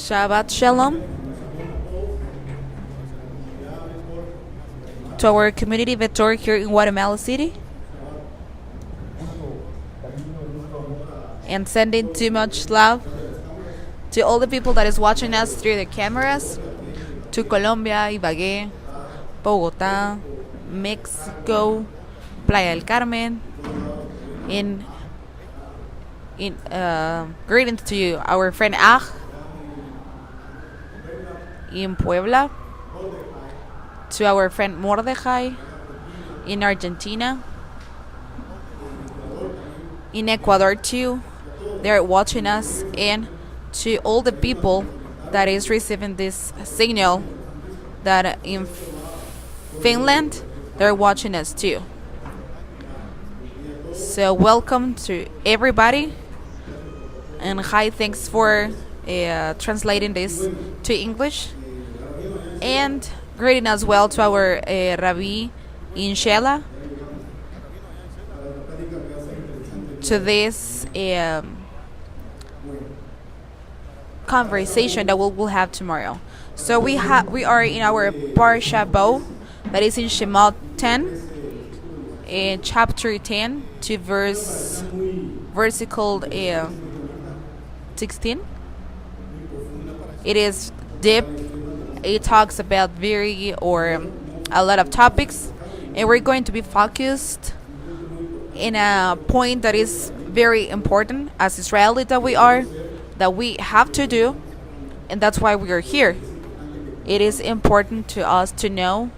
Shabbat Shalom to our community Vector here in Guatemala City. And sending too much love to all the people that is watching us through the cameras, to Colombia, Ibagué, Bogotá, Mexico, Playa del Carmen. In greetings to you, our friend Aj in Puebla, to our friend Mordejai in Argentina, in Ecuador too. They're watching us, and to all the people that is receiving this signal that in Finland they're watching us too. So welcome to everybody, and hi, thanks for translating this to English, and greeting as well to our Rabbi in Shela, to this conversation that we'll have tomorrow. So we are in our Parasha Bo, that is in Shemot 10, in chapter 10 to versicle 16. It is deep. It talks about a lot of topics, and we're going to be focused in a point that is very important as Israeli that we are, that we have to do, and that's why we are here. It is important to us to know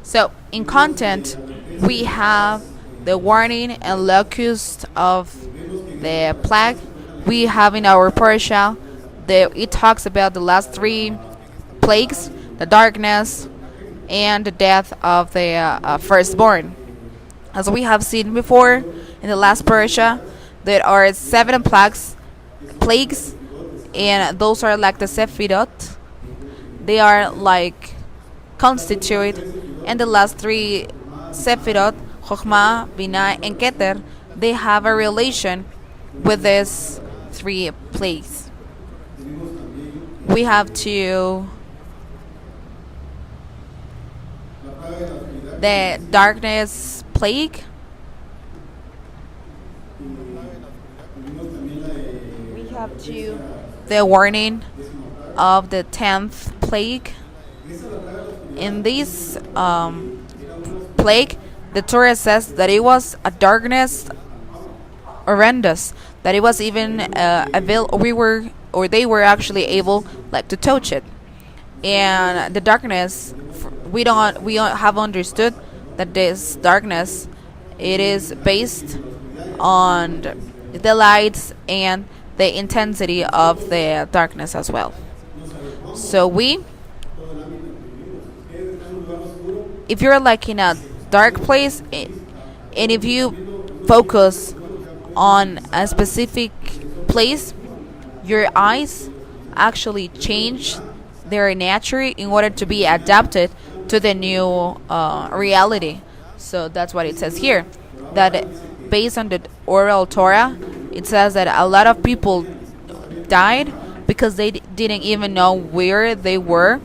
So, in content, we have the warning and locust of the plague. We have in our parasha, it talks about the last three plagues, the darkness, and the death of the firstborn. As we have seen before in the last parasha, there are 7 plagues, and those are like the Sephirot. They are like constitute, and the last 3 Sephirot, Chokhmah, Binah, and Keter, they have a relation with these 3 plagues. We have the darkness plague. We have the warning of the 10th plague. In this plague, the Torah says that it was a darkness horrendous, that it was even they were actually able like to touch it. And the darkness, we don't have understood that this darkness, it is based on the lights and the intensity of the darkness as well. So if you're like in a dark place, and if you focus on a specific place, your eyes actually change their nature in order to be adapted to the new reality. So that's what it says here, that based on the oral Torah, it says that a lot of people died because they didn't even know where they were,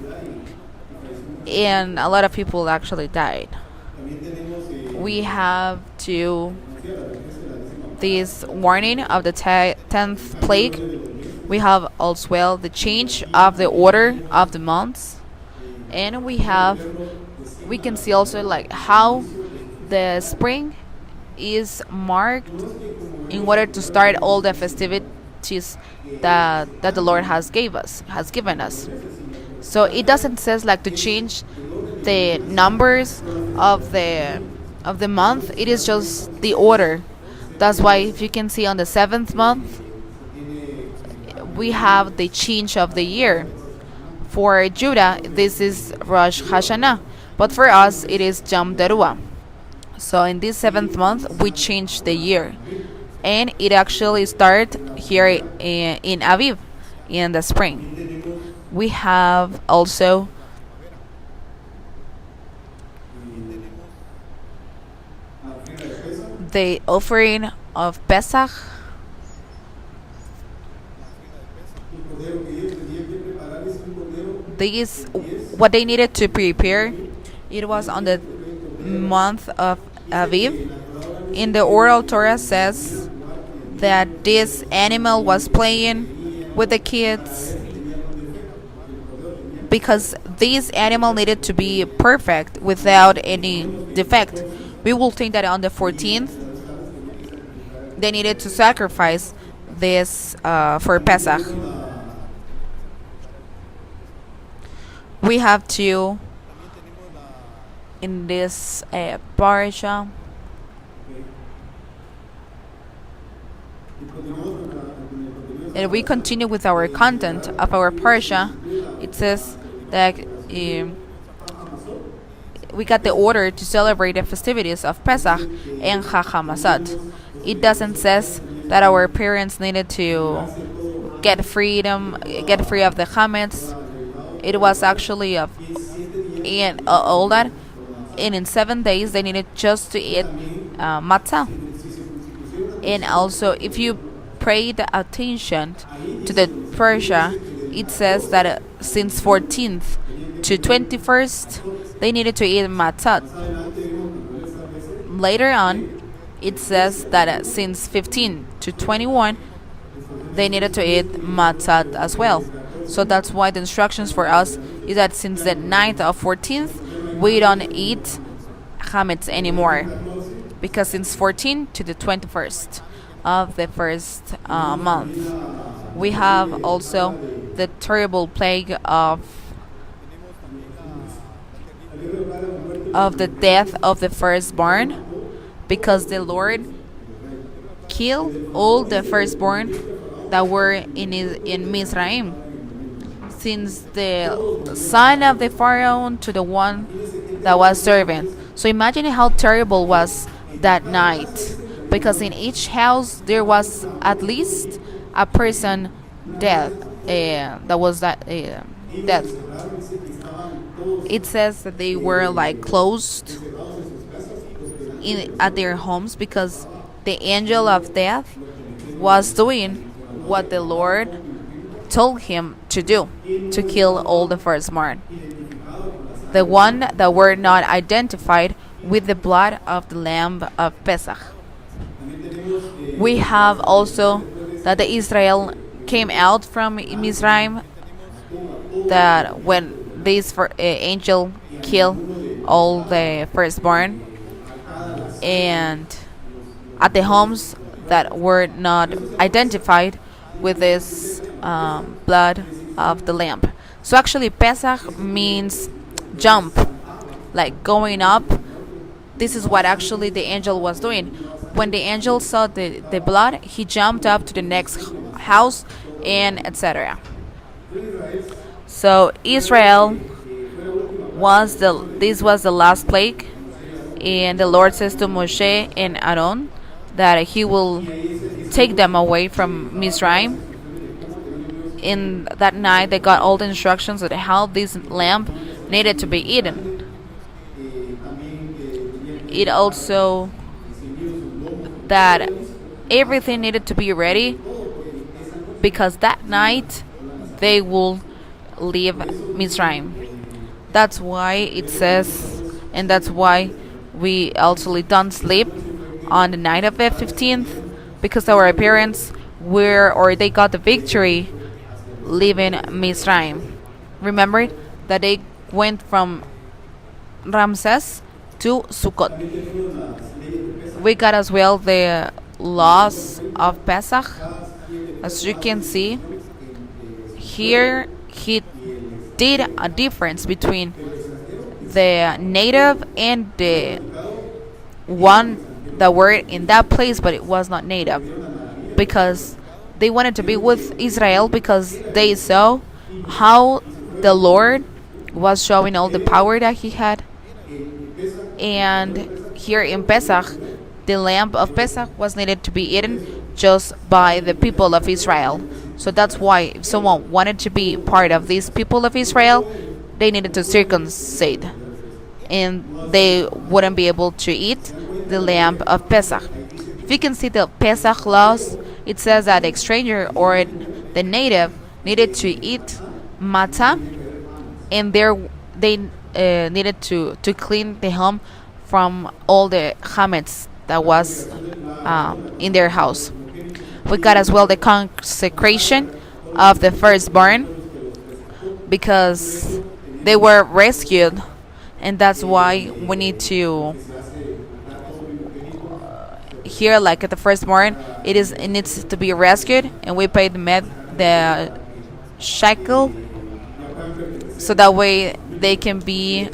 and a lot of people actually died. We have this warning of the 10th plague. We have as well the change of the order of the months, and we can see also like how the spring is marked in order to start all the festivities that the Lord has given us. So it doesn't says like to change the numbers of the month. It is just the order. That's why if you can see on the 7th month, we have the change of the year. For Judah, this is Rosh Hashanah, but for us it is Yom Teruah. So in this 7th month, we change the year. and it actually starts here in Aviv in the spring. We have also the offering of Pesach. These what they needed to prepare. It was on the month of Aviv. In the oral Torah says that this animal was playing with the kids because this animal needed to be perfect without any defect. We will think that on the 14th they needed to sacrifice this for Pesach. We have to in this parasha. And we continue with our content of our parsha. It says that we got the order to celebrate the festivities of Pesach and Chag HaMatzot. It doesn't says that our parents needed to get free of the chametz. It was actually of and all that, and in 7 days they needed just to eat matzah. And also, if you paid attention to the parsha, it says that since 14th to 21st they needed to eat matzah. Later on, it says that since 15 to 21 they needed to eat matzah as well. So that's why the instructions for us is that since the 9th of 14th we don't eat chametz anymore, because since 14 to the 21st of the first month we have also the terrible plague of the death of the firstborn, because the Lord killed all the firstborn that were in Mizraim, since the son of the Pharaoh to the one that was servant. So imagine how terrible was that night, because in each house there was at least a person dead. That was that death. It says that they were like closed at their homes because the angel of death was doing what the Lord told him to do, to kill all the firstborn, the one that were not identified with the blood of the lamb of Pesach. We have also that the Israel came out from Mizraim, that when this angel killed all the firstborn, and at the homes that were not identified with this blood of the lamb. So actually Pesach means jump, like going up. This is what actually the angel was doing. When the angel saw the blood, he jumped up to the next house and etc. So Israel this was the last plague, and the Lord says to Moshe and Aaron that he will take them away from Mizraim. In that night they got all the instructions on how this lamb needed to be eaten. It also that everything needed to be ready, because that night they will leave Mizraim. That's why it says, and that's why we also don't sleep on the night of the 15th, because our parents they got the victory leaving Mizraim. Remember that they went from Ramses to Sukkot. We got as well the laws of Pesach. As you can see here, he did a difference between the native and the one that were in that place, but it was not native, because they wanted to be with Israel, because they saw how the Lord was showing all the power that he had. And here in Pesach the lamb of Pesach was needed to be eaten just by the people of Israel. So that's why if someone wanted to be part of these people of Israel, they needed to circumcise, and they wouldn't be able to eat the lamb of Pesach. If you can see the Pesach laws, it says that the stranger or the native needed to eat matzah, and they needed to clean the home from all the chametz that was in their house. We got as well the consecration of the firstborn, because they were rescued, and that's why we need to here, like at the firstborn, it needs to be rescued, and we pay the shekel, so that way they can be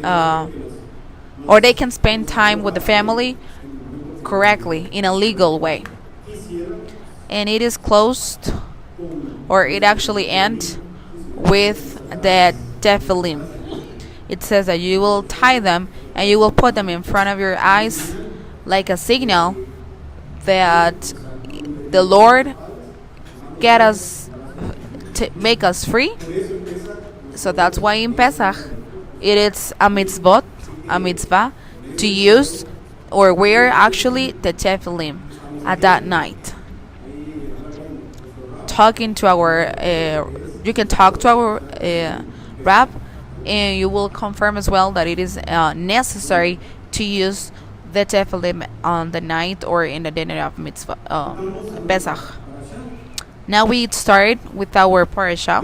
or they can spend time with the family correctly in a legal way. And it is closed, or it actually ends with the tefillin. It says that you will tie them and you will put them in front of your eyes like a signal that the Lord get us to make us free. So that's why in Pesach it is a mitzvah to use or wear actually the tefillin at that night. Talking to our, you can talk to our rab, and you will confirm as well that it is necessary to use the tefillin on the night or in the dinner of mitzvah Pesach. Now we started with our parasha,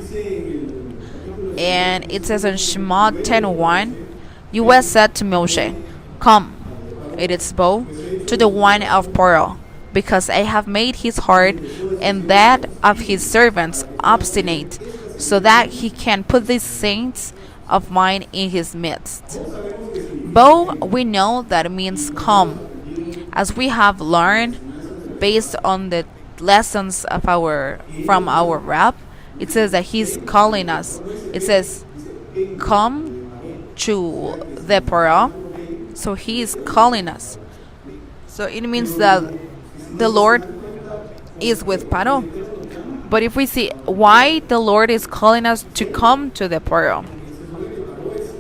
and it says in Shema 10:1, you were said to Moshe, "Come, it is Bo, to the one of Paro, because I have made his heart and that of his servants obstinate, so that he can put these saints of mine in his midst." Bo, we know that it means come. As we have learned based on the lessons of from our rab, it says that he's calling us. It says, come to the Paro. So he is calling us. So it means that the Lord is with Paro. But if we see why the Lord is calling us to come to the Paro,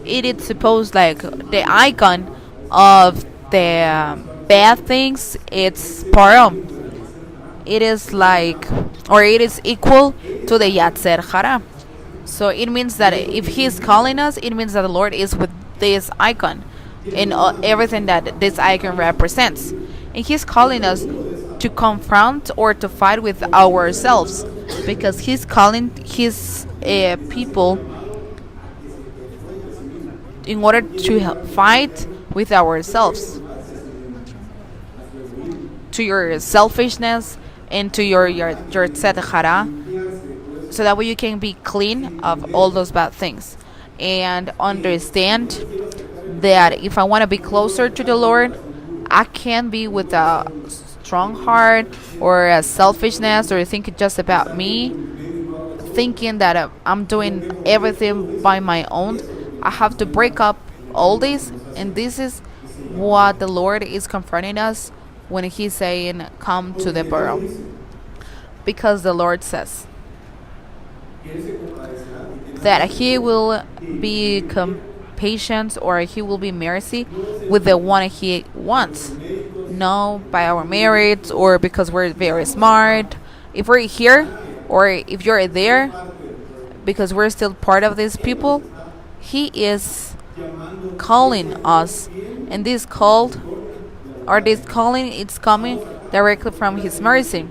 it is supposed like the icon of the bad things, it's Paro. It is like, or it is equal to the Yatzer Hara. So it means that if he is calling us, it means that the Lord is with this icon and everything that this icon represents. And he's calling us to confront or to fight with ourselves, because he's calling his people in order to fight with ourselves, to your selfishness and to your tzedakah, so that way you can be clean of all those bad things and understand that if I want to be closer to the Lord, I can't be with a strong heart or a selfishness or thinking just about me, thinking that I'm doing everything by my own. I have to break up all this, and this is what the Lord is confronting us when he's saying come to the Paro, because the Lord says that he will be patient, or he will be mercy with the one he wants, no by our merits or because we're very smart. If we're here or if you're there because we're still part of these people, he is calling us, and this called or this calling, it's coming directly from his mercy.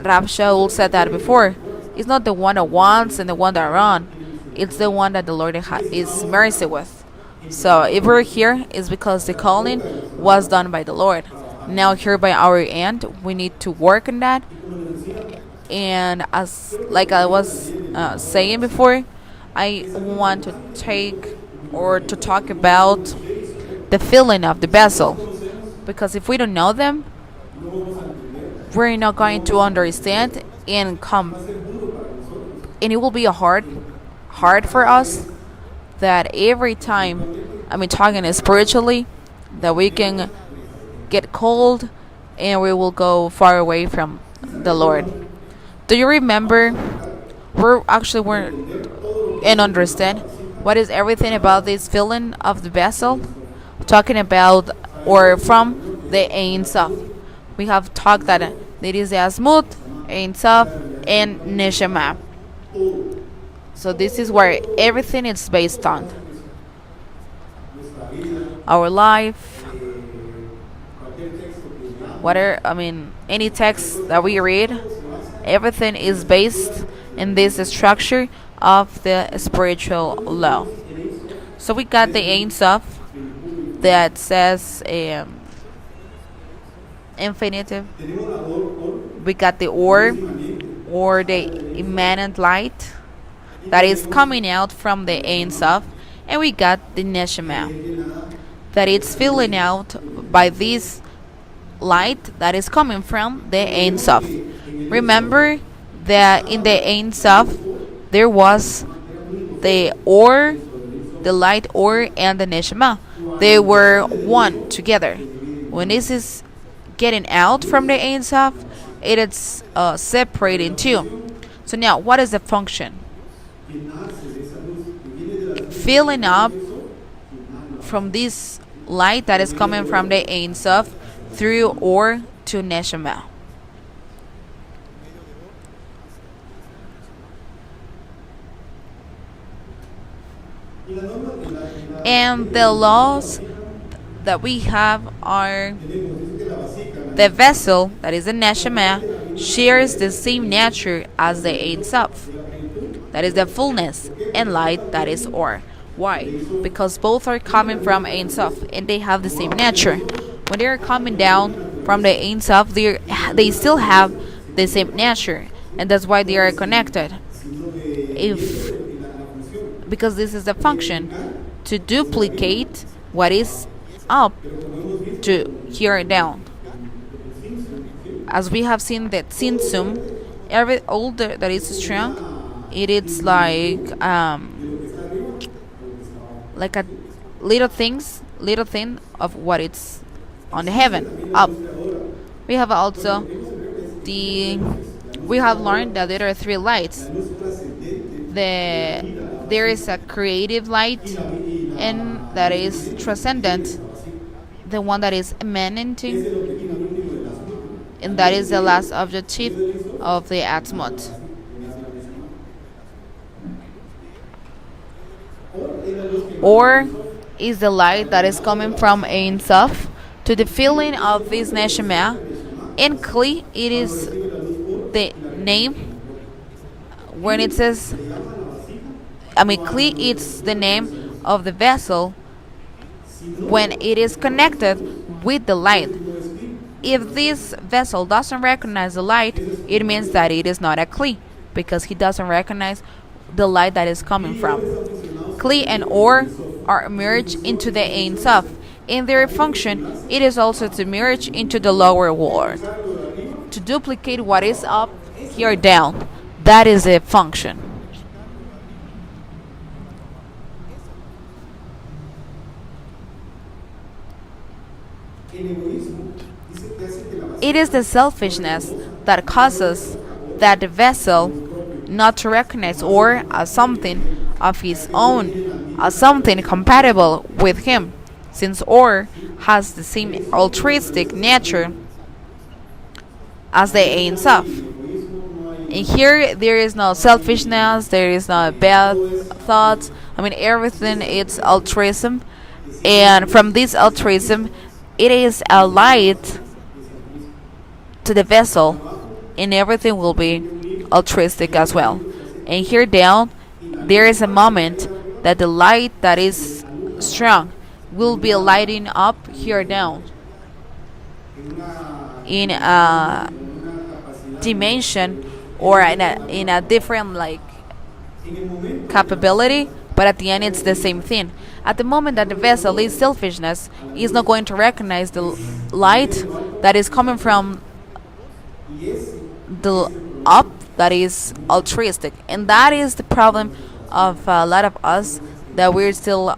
Rab Shaul said that before. It's not the one that wants and the one that run. It's the one that the Lord is mercy with. So if we're here, it's because the calling was done by the Lord. Now here by our end, we need to work on that. And as like I was saying before, I want to take or to talk about the filling of the vessel, because if we don't know them, we're not going to understand and come, and it will be hard for us that every time, I mean talking spiritually, that we can get cold and we will go far away from the Lord. Do you remember? We're and understand what is everything about this feeling of the vessel? Talking about or from the Ein Sof. We have talked that there is the Asmut, Ein Sof, and Neshama. So this is where everything is based on. Our life, whatever, I mean, any text that we read, everything is based in this structure of the spiritual law. So we got the Ein Sof that says infinitive. We got the or the immanent light that is coming out from the Ein Sof, and we got the Neshama that is filling out by this light that is coming from the Ein Sof. Remember that in the Ein Sof there was the or, the light or, and the Neshama. They were one together. When this is getting out from the Ein Sof, it is separated in two. So now, what is the function? Filling up from this light that is coming from the Ein Sof through or to Neshama. And the laws that we have are the vessel, that is the Neshama, shares the same nature as the Ein Sof, that is the fullness, and light, that is or. Why? Because both are coming from Ein Sof and they have the same nature. When they are coming down from the Ein Sof, they still have the same nature, and that's why they are connected. If because this is the function to duplicate what is up to here down. As we have seen that Sinsum, every older that is strong, it is like a little thing of what it's on the heaven up. We have also we have learned that there are three lights. There is a creative light, and that is transcendent, the one that is emanating, and that is the last objective of the Atmos. Or is the light that is coming from Ein Sof to the feeling of this Neshama. And Kli, it is the name when it says, Kli, it's the name of the vessel when it is connected with the light. If this vessel doesn't recognize the light, it means that it is not a Kli, because he doesn't recognize the light that is coming from. Kli and Or are merged into the Ein Sof. In their function, it is also to merge into the lower world, to duplicate what is up here down. That is a function. It is the selfishness that causes that the vessel not to recognize Or as something of his own, as something compatible with him, since Or has the same altruistic nature as the Ein Sof. And here there is no selfishness, there is no bad thoughts. Everything is altruism, and from this altruism, it is a light to the vessel, and everything will be altruistic as well. And here down, there is a moment that the light that is strong will be lighting up here down in a dimension or in a different capability, but at the end it's the same thing. At the moment that the vessel is selfishness, is not going to recognize the light that is coming from the up, that is altruistic, and that is the problem of a lot of us, that we're still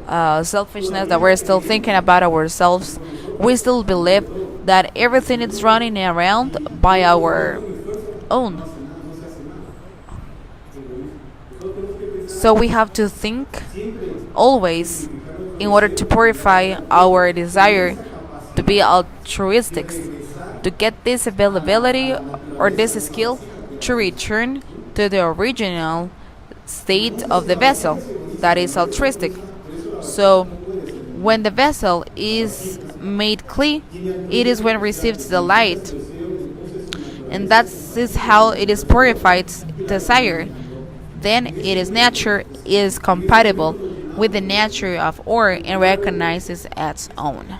selfishness, that we're still thinking about ourselves. We still believe that everything is running around by our own. So we have to think always in order to purify our desire to be altruistic, to get this availability or this skill to return to the original state of the vessel that is altruistic. So when the vessel is made clean, it is when it receives the light, and that is how it is purified desire. Then it is nature is compatible with the nature of ore and recognizes its own.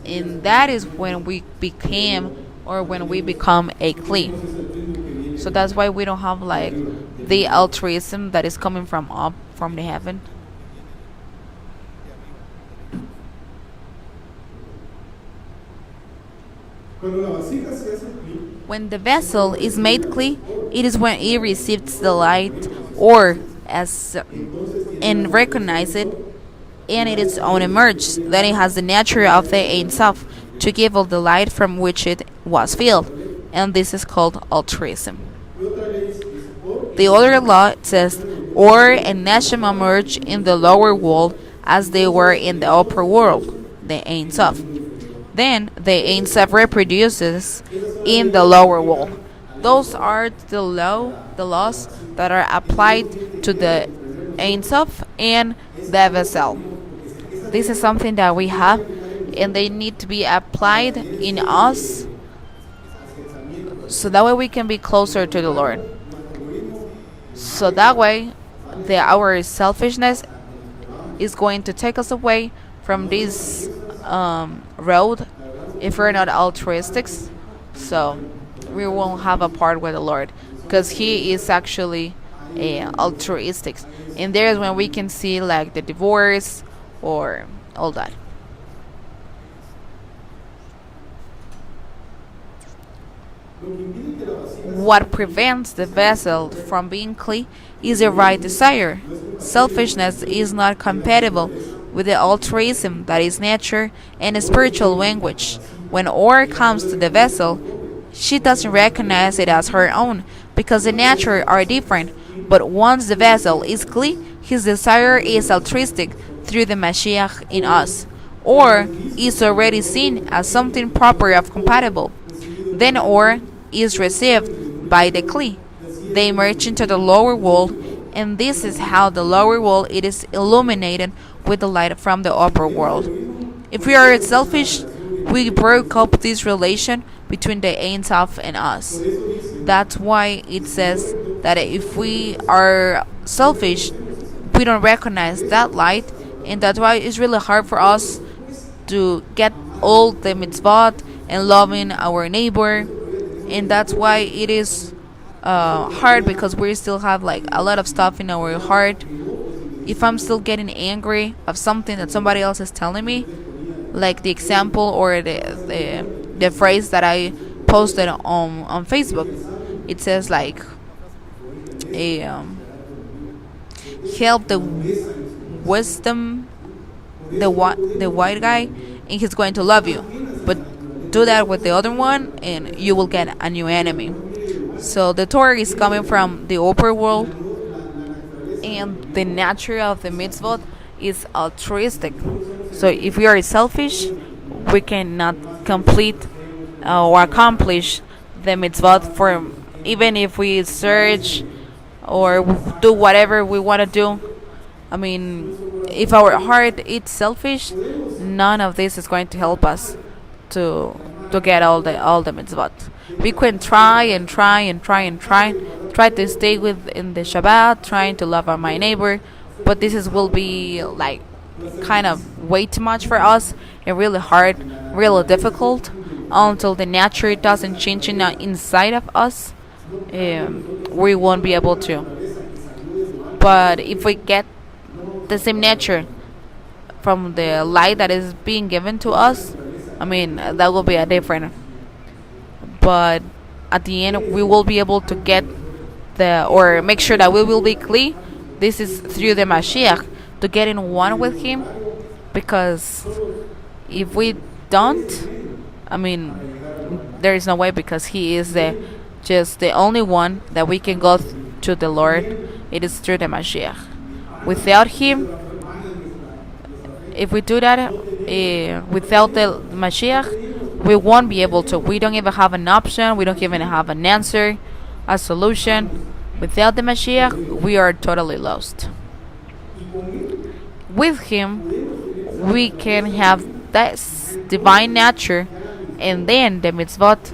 And that is when we became or when we become a clean. So that's why we don't have like the altruism that is coming from up from the heaven. When the vessel is made clean, it is when it receives the light or as and recognize it, and it is on emerge. Then it has the nature of the Ein Sof to give all the light from which it was filled, and this is called altruism. The other law says, or and Neshama merge in the lower world as they were in the upper world, the Ein Sof. Then the Ein Sof reproduces in the lower world. Those are the laws that are applied to the Ein Sof and the vessel. This is something that we have, and they need to be applied in us, so that way we can be closer to the Lord. So that way, our selfishness is going to take us away from this road if we're not altruistic. So we won't have a part with the Lord because He is actually altruistic. And there's when we can see like the divorce or all that. What prevents the vessel from being clean is a right desire. Selfishness is not compatible with the altruism that is nature and a spiritual language. When ore comes to the vessel, she doesn't recognize it as her own because the nature are different. But once the vessel is clean, his desire is altruistic through the Mashiach in us, or is already seen as something proper of compatible. Then ore is received by the Kli. They merge into the lower world, and this is how the lower world it is illuminated with the light from the upper world. If we are selfish, we broke up this relation between the Ein Sof and us. That's why it says that if we are selfish, we don't recognize that light, and that's why it's really hard for us to get all the mitzvot and loving our neighbor, and that's why it is hard because we still have like a lot of stuff in our heart. If I'm still getting angry of something that somebody else is telling me, like the example or the phrase that I posted on Facebook, it says like a help the wisdom the white guy and he's going to love you, but do that with the other one and you will get a new enemy. So the Torah is coming from the upper world, and the nature of the mitzvot is altruistic. So if we are selfish, we cannot complete or accomplish the mitzvot for even if we search or do whatever we want to do. I mean, if our heart is selfish, none of this is going to help us to get all the mitzvot. We can try and try and try and try to stay within the Shabbat, trying to love my neighbor, but will be like kind of way too much for us and really hard, really difficult until the nature doesn't change inside of us. We won't be able to. But if we get the same nature from the light that is being given to us, I mean, that will be a different. But at the end, we will be able to get or make sure that we will be clean. This is through the Mashiach, to get in one with Him, because if we don't, I mean, there is no way, because He is the just the only one that we can go to the Lord. It is through the Mashiach. Without Him, if we do that, without the Mashiach, we won't be able to. We don't even have an option. We don't even have an answer, a solution. Without the Mashiach, we are totally lost. With Him, we can have that divine nature, and then the mitzvot,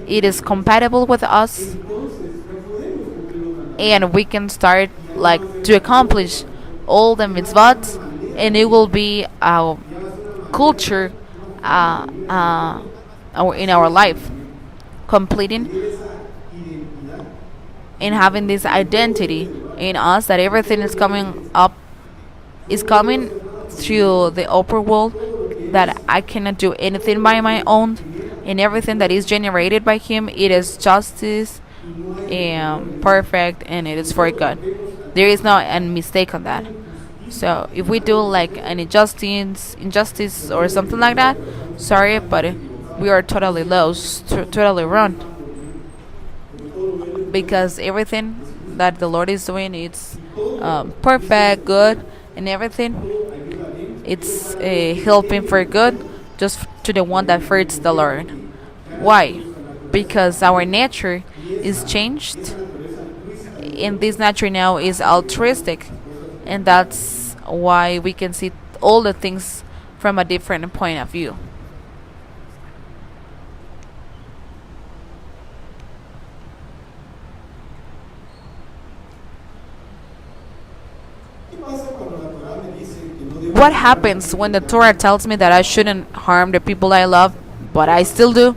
it is compatible with us, and we can start like to accomplish all the mitzvot, and it will be our culture, in our life, completing and having this identity in us that everything is coming up, is coming through the upper world, that I cannot do anything by my own, and everything that is generated by Him, it is justice and perfect, and it is for good. There is no any mistake on that. So if we do like an injustice or something like that, sorry, but we are totally lost, totally wrong, because everything that the Lord is doing, it's perfect, good, and everything, it's helping for good, just to the one that fears the Lord. Why? Because our nature is changed, and this nature now is altruistic, and that's why we can see all the things from a different point of view. What happens when the Torah tells me that I shouldn't harm the people I love, but I still do?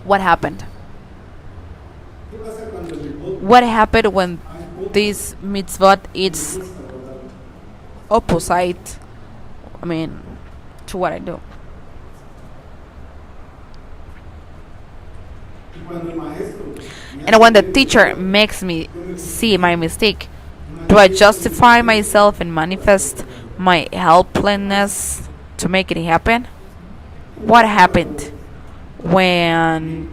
What happened? What happened when this mitzvot is opposite, I mean, to what I do? And when the teacher makes me see my mistake, do I justify myself and manifest my helplessness to make it happen? What happened when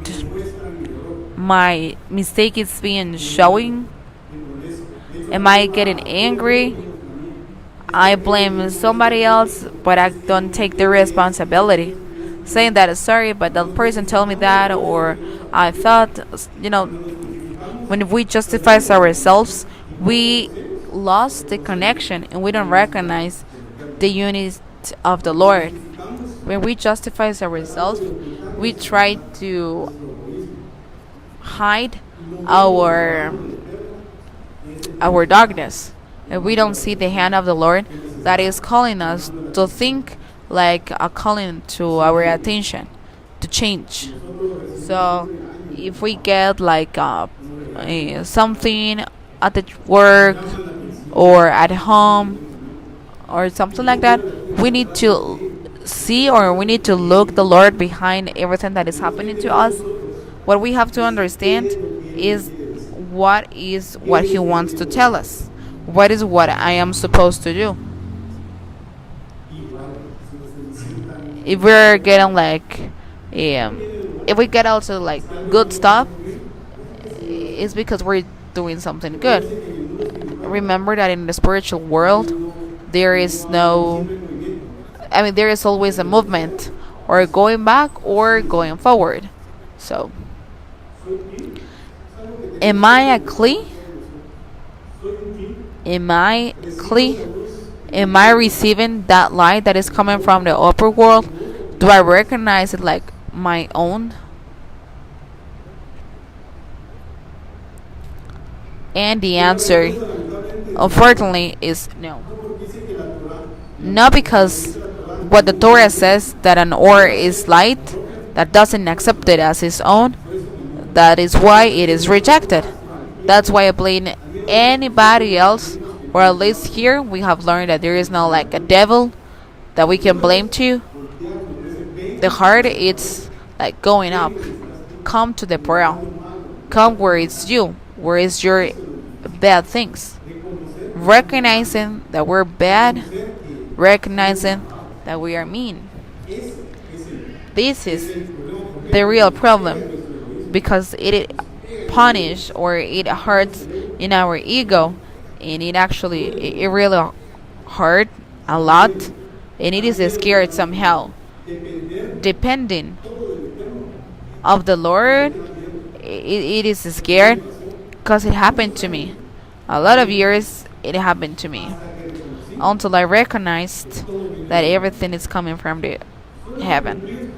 my mistake is being showing? Am I getting angry? I blame somebody else, but I don't take the responsibility, saying that sorry, but the person told me that, or I thought, when we justify ourselves, we lost the connection, and we don't recognize the unity of the Lord. When we justify ourselves, we try to hide our darkness, and we don't see the hand of the Lord that is calling us to think, like a calling to our attention to change. So if we get like something at the work or at home or something like that, we need to see, or we need to look the Lord behind everything that is happening to us. What we have to understand is what He wants to tell us. What is what I am supposed to do. If we're getting like, if we get also like good stuff, it's because we're doing something good. Remember that in the spiritual world, there is no, I mean, there is always a movement, or going back or going forward. So, am I a Kli? Am I Kli? Am I receiving that light that is coming from the upper world? Do I recognize it like my own? And the answer, unfortunately, is no. Not because what the Torah says, that an ore is light, that doesn't accept it as its own. That is why it is rejected. That's why I blame anybody else, or at least here we have learned that there is no like a devil that we can blame to. The heart, it's like going up. Come to the brow. Come where it's you, where is your bad things. recognizing that we're bad, recognizing that we are mean. This is the real problem because it punish or it hurts in our ego, and it really hurt a lot, and it is scared somehow. Depending of the Lord, it is scared because it happened to me. A lot of years it happened to me until I recognized that everything is coming from the heaven.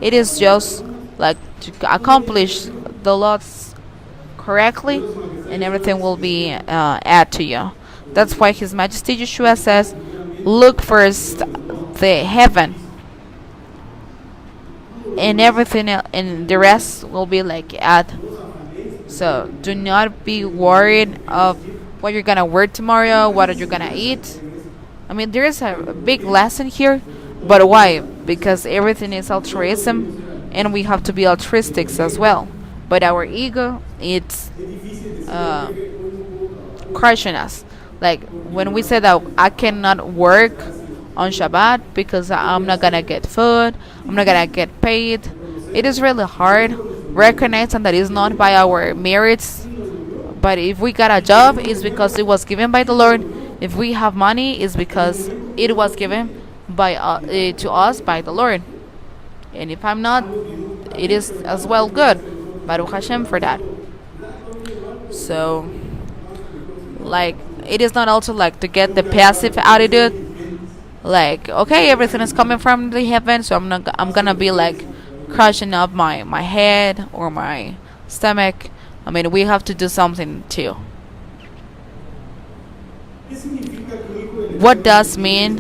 It is just like to accomplish the laws correctly, and everything will be added to you. That's why His Majesty Yeshua says, "Look first the heaven, and everything and the rest will be like add." So do not be worried of what you're gonna wear tomorrow, what are you gonna eat. I mean, there is a big lesson here, but why? Because everything is altruism, and we have to be altruistic as well. But our ego, it's uh, crushing us. Like when we say that I cannot work on Shabbat because I'm not gonna get food, I'm not gonna get paid. It is really hard recognizing that it's not by our merits, but if we got a job, it's because it was given by the Lord. If we have money, it's because it was given by to us by the Lord. And if I'm not, it is as well good. Baruch Hashem for that. So, like, it is not also like to get the passive attitude. Like, okay, everything is coming from the heaven, so I'm gonna be like crushing up my head or my stomach. I mean, we have to do something too. What does mean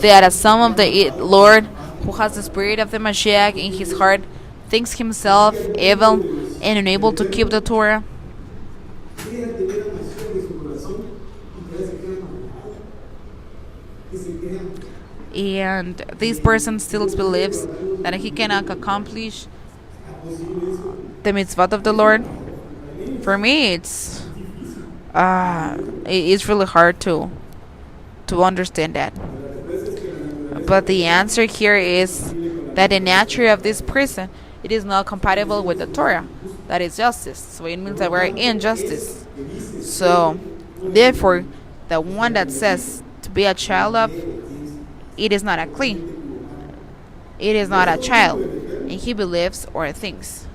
that a son of the Lord who has the spirit of the Mashiach in his heart thinks himself evil and unable to keep the Torah? And this person still believes that he cannot accomplish the mitzvot of the Lord. For me, it's really hard to understand that. But the answer here is that the nature of this person, it is not compatible with the Torah. That is justice. So it means that we're in justice. So therefore, the one that says to be a child of, it is not a clean. It is not a child, and he believes or thinks.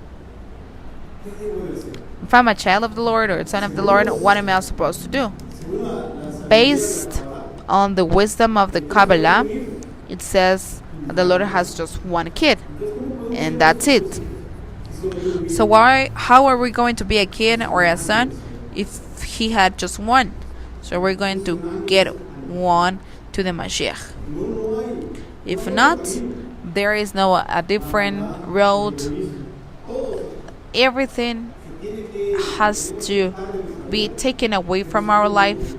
If I'm a child of the Lord or a son of the Lord, what am I supposed to do? Based on the wisdom of the Kabbalah, it says the Lord has just one kid, and that's it. So how are we going to be a kid or a son if he had just one? So we're going to get one to the Mashiach. If not, there is no a different road. Everything has to be taken away from our life,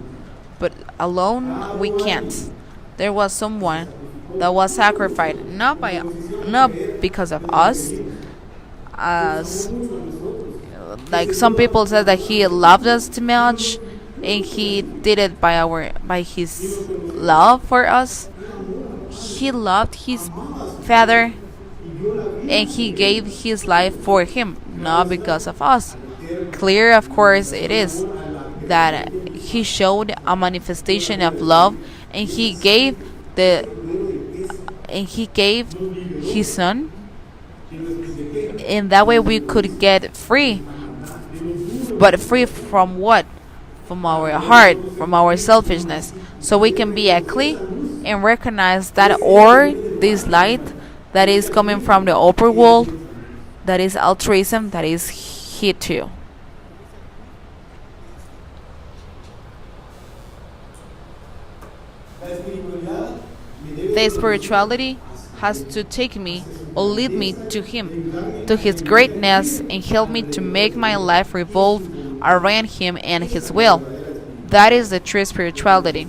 but alone we can't. There was someone that was sacrificed not because of us, as like some people said that he loved us too much, and he did it by his love for us. He loved his father, and he gave his life for him, not because of us. Clear, of course, it is that he showed a manifestation of love, and he gave his son, and that way we could get free. But free from what? From our heart, from our selfishness, so we can be clean and recognize that, or this light that is coming from the upper world, that is altruism, that is here too. The spirituality has to take me or lead me to Him, to His greatness, and help me to make my life revolve around Him and His will. That is the true spirituality,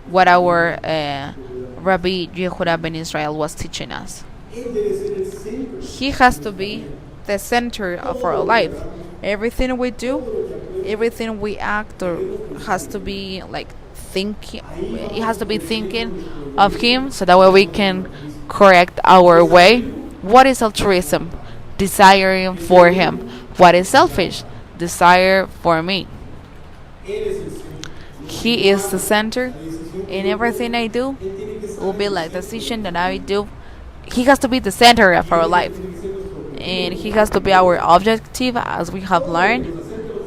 what our Rabbi Yehuda ben Israel was teaching us. He has to be the center of our life. Everything we do, everything we act or has to be like thinking. It has to be thinking of Him, so that way we can correct our way. What is altruism? Desiring for Him. What is selfish? Desire for me. He is the center in everything I do. It will be like the decision that I do. He has to be the center of our life, and He has to be our objective, as we have learned.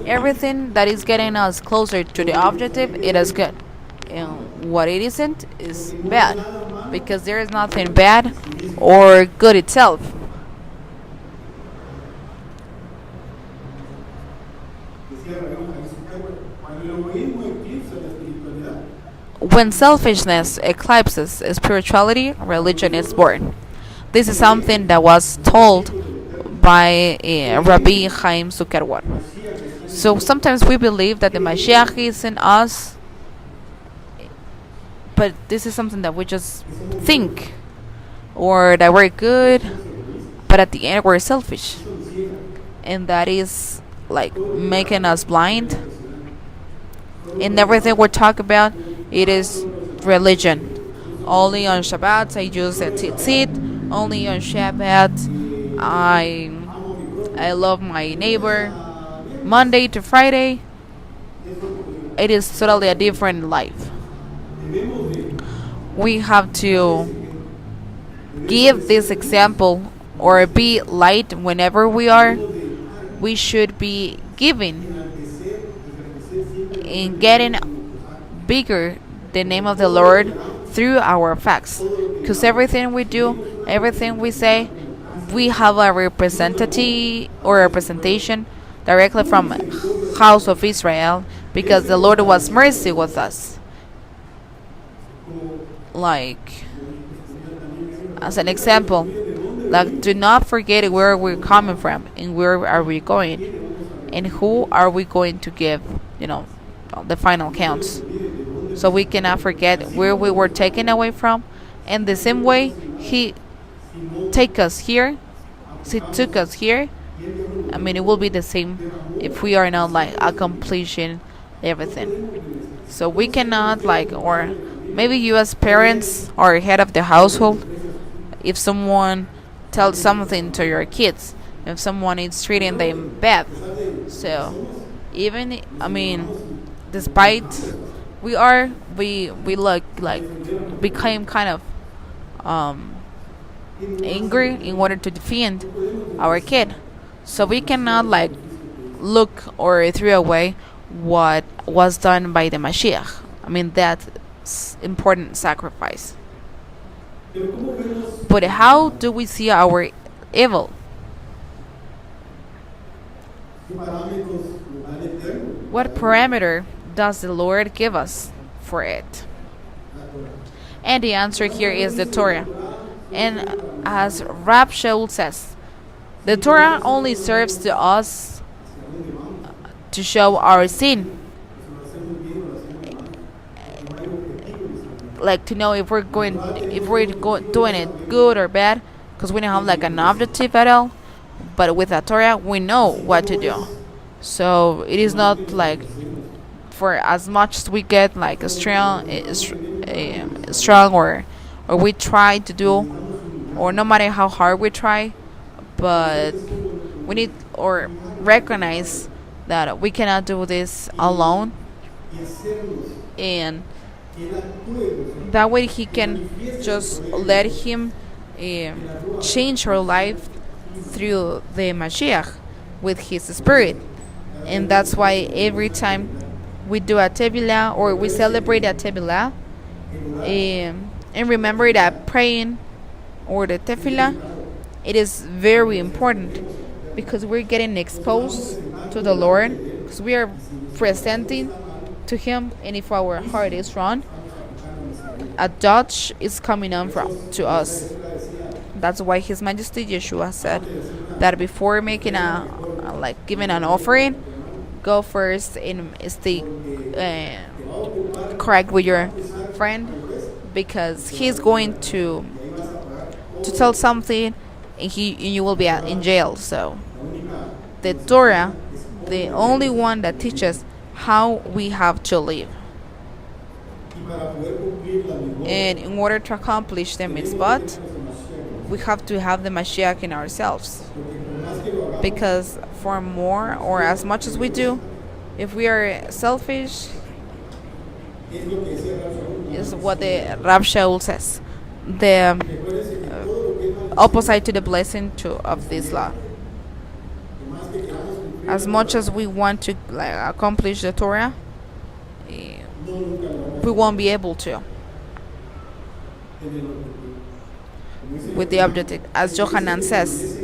Everything that is getting us closer to the objective, it is good. And what it isn't is bad, because there is nothing bad or good itself. When selfishness eclipses spirituality, religion is born. This is something that was told by Rabbi Chaim Zuckerwan. So sometimes we believe that the Mashiach is in us, but this is something that we just think, or that we're good, but at the end we're selfish, and that is like making us blind. In everything we talk about, it is religion. Only on Shabbat I use a tzitzit. Only on Shabbat I love my neighbor. Monday to Friday, it is totally a different life. We have to give this example or be light whenever we are. We should be giving and getting bigger the name of the Lord through our facts. Because everything we do, everything we say, we have a representative or representation directly from house of Israel, because the Lord was mercy with us. Like, as an example, like, do not forget where we're coming from and where are we going and who are we going to give, the final counts. So we cannot forget where we were taken away from. And the same way He took us here. I mean, it will be the same if we are not like accomplishing everything. So we cannot or maybe you as parents or head of the household, if someone tells something to your kids, if someone is treating them bad, so even despite we became kind of angry in order to defend our kid. So we cannot look or throw away what was done by the Mashiach. That's important sacrifice. But how do we see our evil? What parameter does the Lord give us for it? And the answer here is the Torah. And as Rab Shaul says, the Torah only serves to us to show our sin, like to know if we're doing it good or bad, because we don't have an objective at all. But with the Torah, we know what to do. So it is not for as much as we get strong or we try to do, or no matter how hard we try, but we need or recognize that we cannot do this alone, and that way He can just let Him change our life through the Mashiach with His Spirit. And that's why every time we do a Tevilah or we celebrate a Tevilah, and remember that praying or the Tefillah, it is very important, because we're getting exposed to the Lord, because we are presenting to Him, and if our heart is wrong, a judge is coming on to us. That's why His Majesty Yeshua said that before making giving an offering, go first and stay correct with your friend, because he's going to tell something and you will be in jail. So the Torah the only one that teaches how we have to live. And in order to accomplish the mitzvot, we have to have the Mashiach in ourselves. Because for more or as much as we do, if we are selfish, is what the Rab Shaul says. The opposite to the blessing of this law. As much as we want to accomplish the Torah, we won't be able to with the objective. As Johanan says,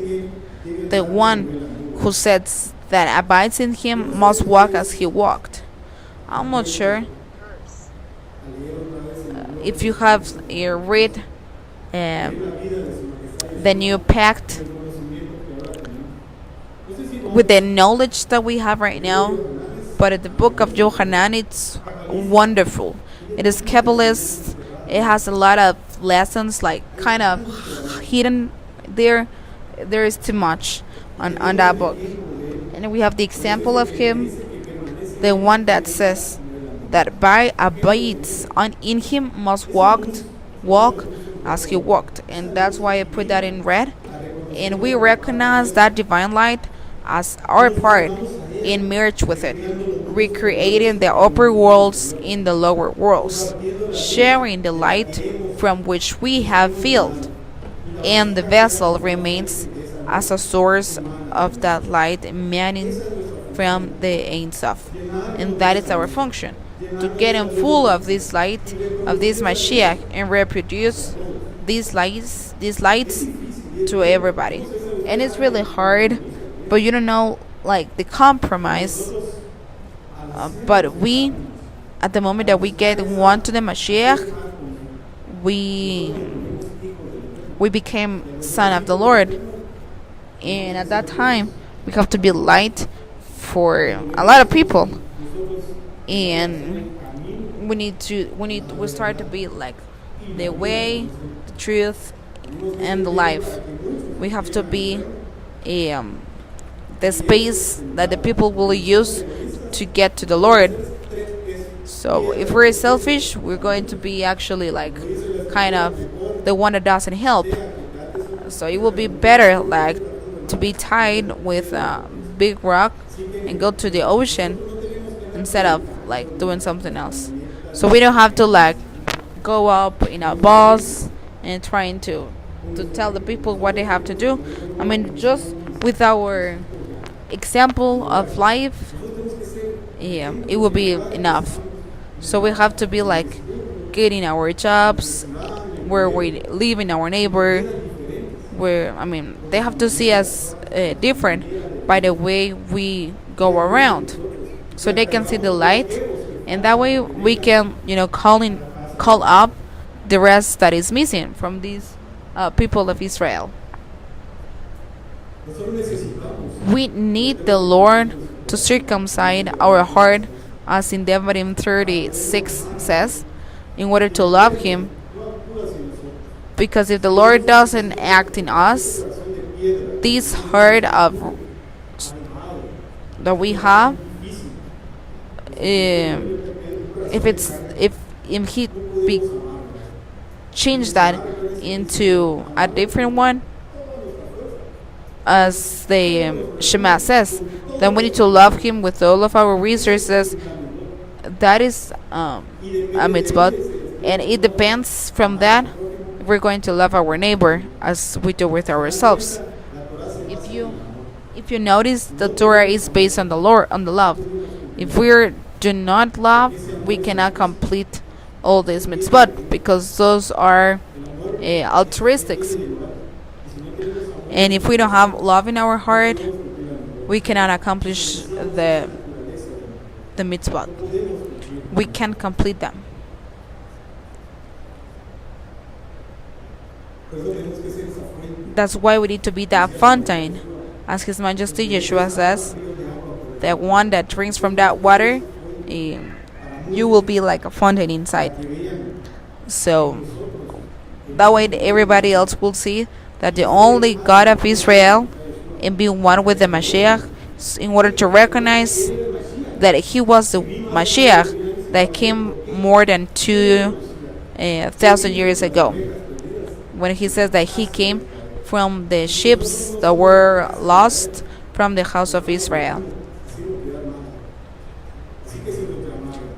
the one who says that abides in him must walk as he walked. I'm not sure if you have read the new pact with the knowledge that we have right now, but in the book of Johanan, it's wonderful. It is Kabbalist. It has a lot of lessons, like kind of hidden there. There is too much on that book. And we have the example of him, the one that says that by abides in him must walk as he walked. And that's why I put that in red. And we recognize that divine light as our part in marriage with it, recreating the upper worlds in the lower worlds, sharing the light from which we have filled, and the vessel remains as a source of that light emanating from the Ein Sof. And that is our function, to get in full of this light, of this Mashiach, and reproduce these lights to everybody. And it's really hard, but you don't know, like, the compromise. But we, at the moment that we get one to the Mashiach, we became son of the Lord. And at that time, we have to be light for a lot of people. And we start to be like the way, the truth, and the life. We have to be the space that the people will use to get to the Lord. So if we're selfish, we're going to be actually like kind of the one that doesn't help. So it will be better like to be tied with a big rock and go to the ocean instead of like doing something else. So we don't have to like go up in a bus and trying to tell the people what they have to do. I mean, just with our example of life, yeah, it will be enough. So we have to be like getting our jobs, where we live in our neighbor, where, I mean, they have to see us different by the way we go around, so they can see the light, and that way we can, call up the rest that is missing from these people of Israel. We need the Lord to circumcise our heart, as in Devarim 36 says, in order to love Him. Because if the Lord doesn't act in us, this heart that we have, if He change that into a different one, as the Shema says, then we need to love Him with all of our resources. That is a mitzvah, and it depends from that if we're going to love our neighbor as we do with ourselves. If you notice, the Torah is based on the Lord, on the love. If we do not love, we cannot complete all these mitzvot, because those are altruistics. And if we don't have love in our heart, we cannot accomplish the mitzvot. We can't complete them. That's why we need to be that fountain, as His Majesty Yeshua says, that one that drinks from that water, you will be like a fountain inside. So that way everybody else will see that the only God of Israel, and being one with the Mashiach, in order to recognize that he was the Mashiach that came more than 2,000 years ago. When he says that he came from the ships that were lost from the house of Israel.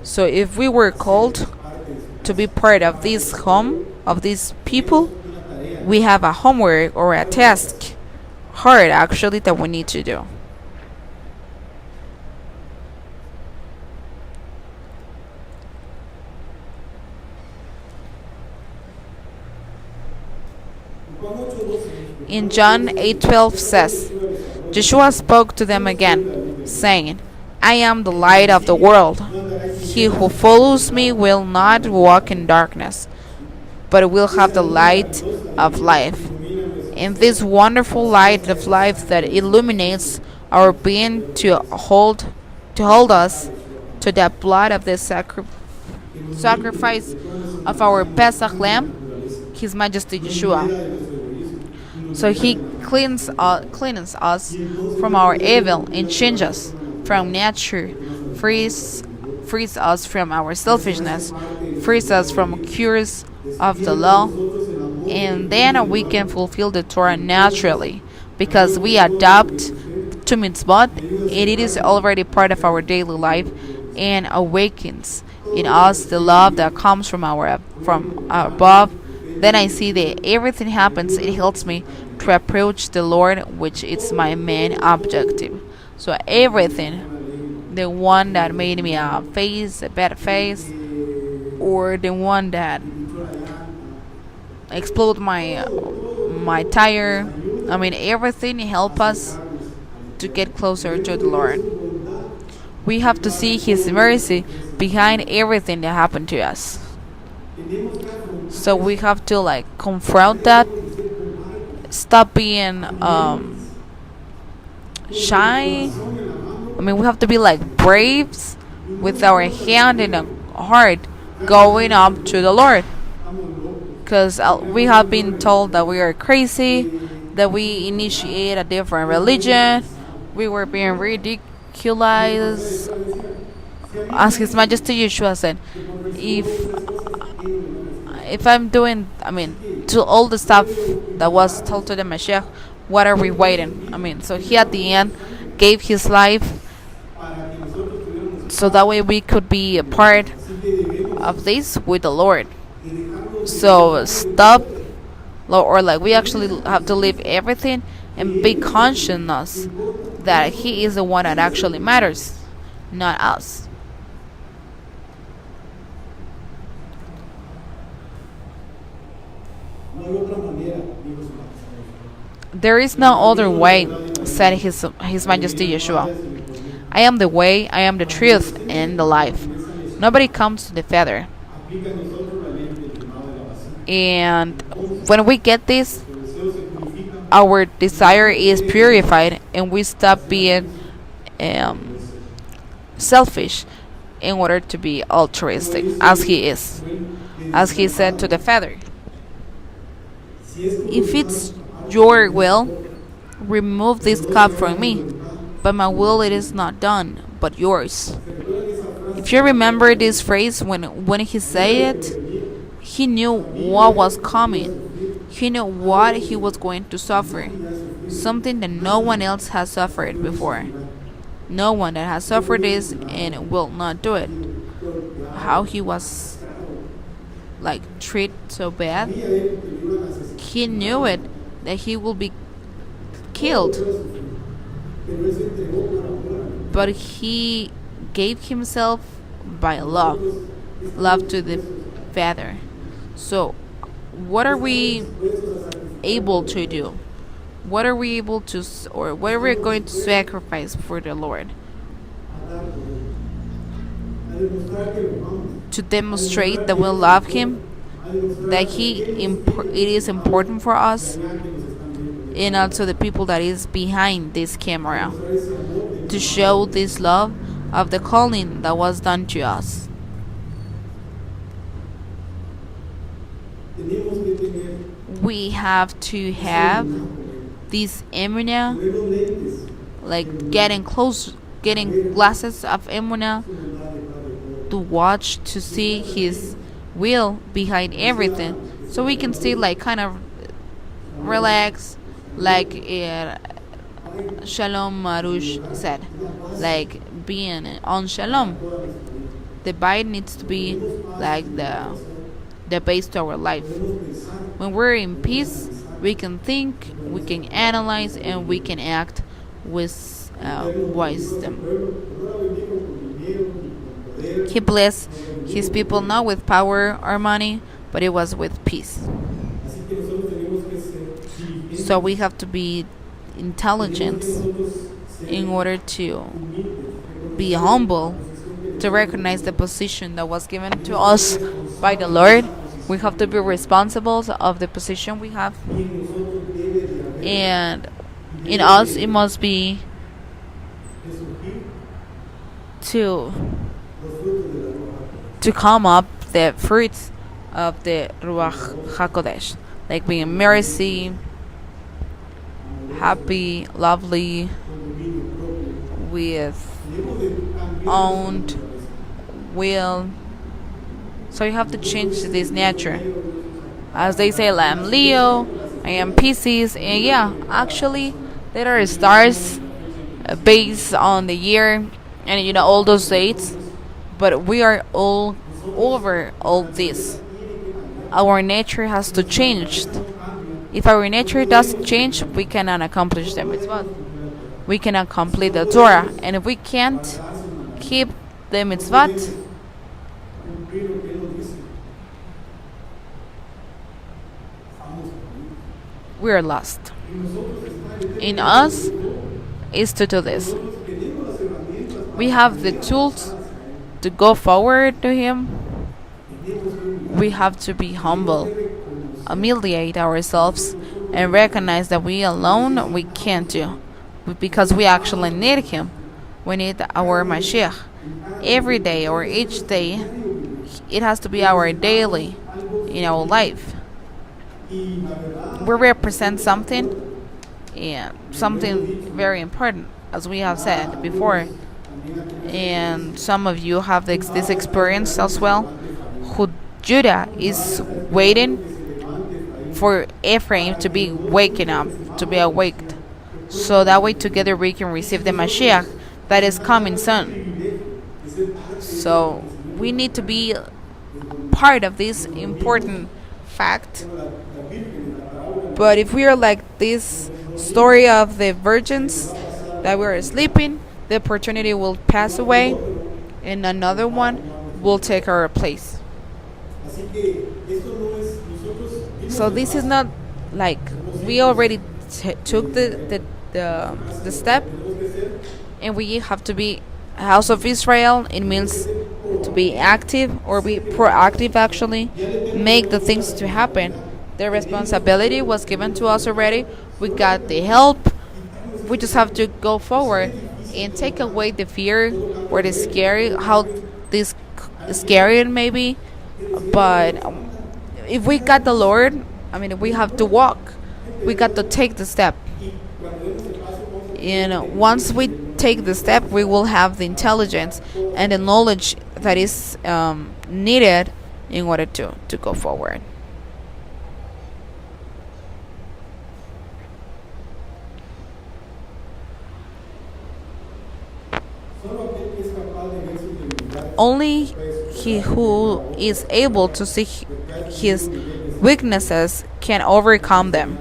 So if we were called to be part of this home, of these people, we have a homework or a task, hard actually, that we need to do. In John 8:12 says, Joshua spoke to them again, saying, I am the light of the world. He who follows me will not walk in darkness, but will have the light of life. And this wonderful light of life that illuminates our being to hold us to the blood of the sacrifice of our Pesach lamb, His Majesty Yeshua. So he cleans us from our evil and changes us from nature, frees us from our selfishness, frees us from cures of the law, and then we can fulfill the Torah naturally because we adopt to mitzvot, and it is already part of our daily life and awakens in us the love that comes from above. Then I see that everything happens. It helps me to approach the Lord, which is my main objective. So everything, the one that made me a bad face, or the one that exploded my tire, I mean everything help us to get closer to the Lord. We have to see His mercy behind everything that happened to us. So we have to confront that, stop being shy. I mean, we have to be like braves with our hand and a heart going up to the Lord. Because we have been told that we are crazy, that we initiate a different religion, we were being ridiculized. As His Majesty Yeshua said, if I'm doing, to all the stuff that was told to the Mashiach, what are we waiting? So he at the end gave his life so that way we could be a part of this with the Lord. So stop, or we actually have to leave everything and be conscious that He is the one that actually matters, not us. There is no other way, said His Majesty Yeshua. I am the way, I am the truth, and the life. Nobody comes to the Father. And when we get this, our desire is purified, and we stop being selfish in order to be altruistic, as He is, as He said to the Father. If it's your will, remove this cup from me, but my will it is not done, but yours. If you remember this phrase, when He said it, He knew what was coming. He knew what He was going to suffer, something that no one else has suffered before. No one that has suffered this and will not do it. How He was treated so bad. He knew it, that He will be killed, but He gave Himself by love to the Father. So what are we able to do? What are we able to, or what are we going to sacrifice for the Lord? To demonstrate that we love Him, that it is important for us, and also the people that is behind this camera, to show this love of the calling that was done to us. We have to have these emunah, like getting close, getting glasses of emuna to watch to see his will behind everything, so we can see like kind of relax, like Shalom Marush said, like being on Shalom. The bite needs to be like the base to our life. When we're in peace, we can think, we can analyze, and we can act with wisdom. He blessed his people not with power or money, but it was with peace. So we have to be intelligent in order to be humble, to recognize the position that was given to us by the Lord. We have to be responsible of the position we have, and in us it must be to come up the fruits of the Ruach HaKodesh, like being mercy, happy, lovely, with owned will. So you have to change this nature. As they say, like, I'm Leo, I am Pisces, and yeah, actually, there are stars based on the year and all those dates, but we are all over all this. Our nature has to change. If our nature doesn't change, we cannot accomplish the mitzvot. We cannot complete the Torah, and if we can't keep the mitzvot, we are lost. In us is to do this. We have the tools to go forward to Him. We have to be humble, humiliate ourselves, and recognize that we alone we can't do, because we actually need Him. We need our Mashiach every day or each day. It has to be our daily in our life. We represent something, and something very important, as we have said before. And some of you have this experience as well. Who Judah is waiting for Ephraim to be waking up, to be awaked, so that way together we can receive the Mashiach that is coming soon. So we need to be part of this important fact. But if we are like this story of the virgins that were sleeping, the opportunity will pass away and another one will take our place. So this is not like we already took the step, and we have to be house of Israel. It means to be active or be proactive, actually make the things to happen. The responsibility was given to us already. We got the help. We just have to go forward and take away the fear or the scary, how this scary it may be. But if we got the Lord, we have to walk. We got to take the step. And once we take the step, we will have the intelligence and the knowledge that is needed in order to go forward. Only he who is able to see his weaknesses can overcome them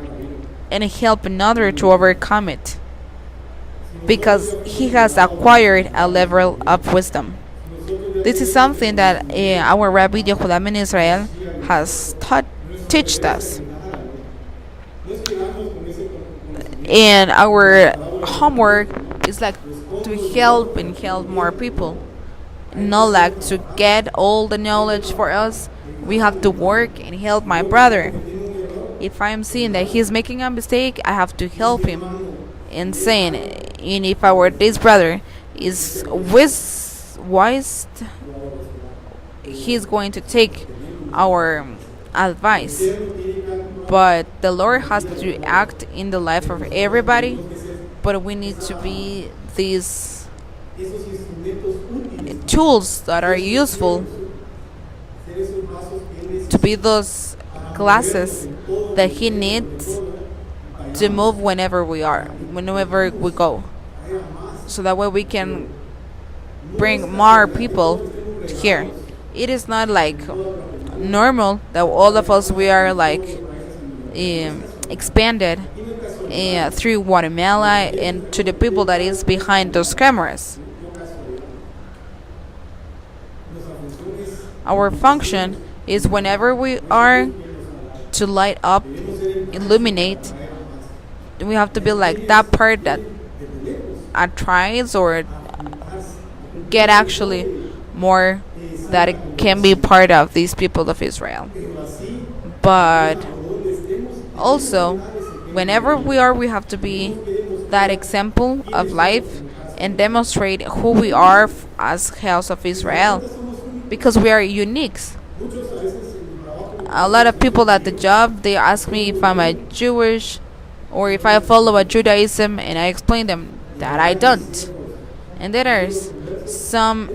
and help another to overcome it, because he has acquired a level of wisdom. This is something that our Rabbi Yehuda ben Israel has taught us. And our homework is like to help and help more people, not like to get all the knowledge for us. We have to work and help my brother. If I'm seeing that he's making a mistake, I have to help him and saying, and if this brother is wise, he's going to take our advice. But the Lord has to act in the life of everybody, but we need to be these tools that are useful, to be those glasses that he needs to move whenever we go, so that way we can bring more people here. It is not like normal that all of us we are like expanded through Guatemala and to the people that is behind those cameras. Our function is whenever we are to light up, illuminate, we have to be like that part that tries or get actually more that it can be part of these people of Israel. But also, whenever we have to be that example of life and demonstrate who we are as House of Israel, because we are unique. A lot of people at the job, they ask me if I'm a Jewish or if I follow a Judaism, and I explain them that I don't. And there are some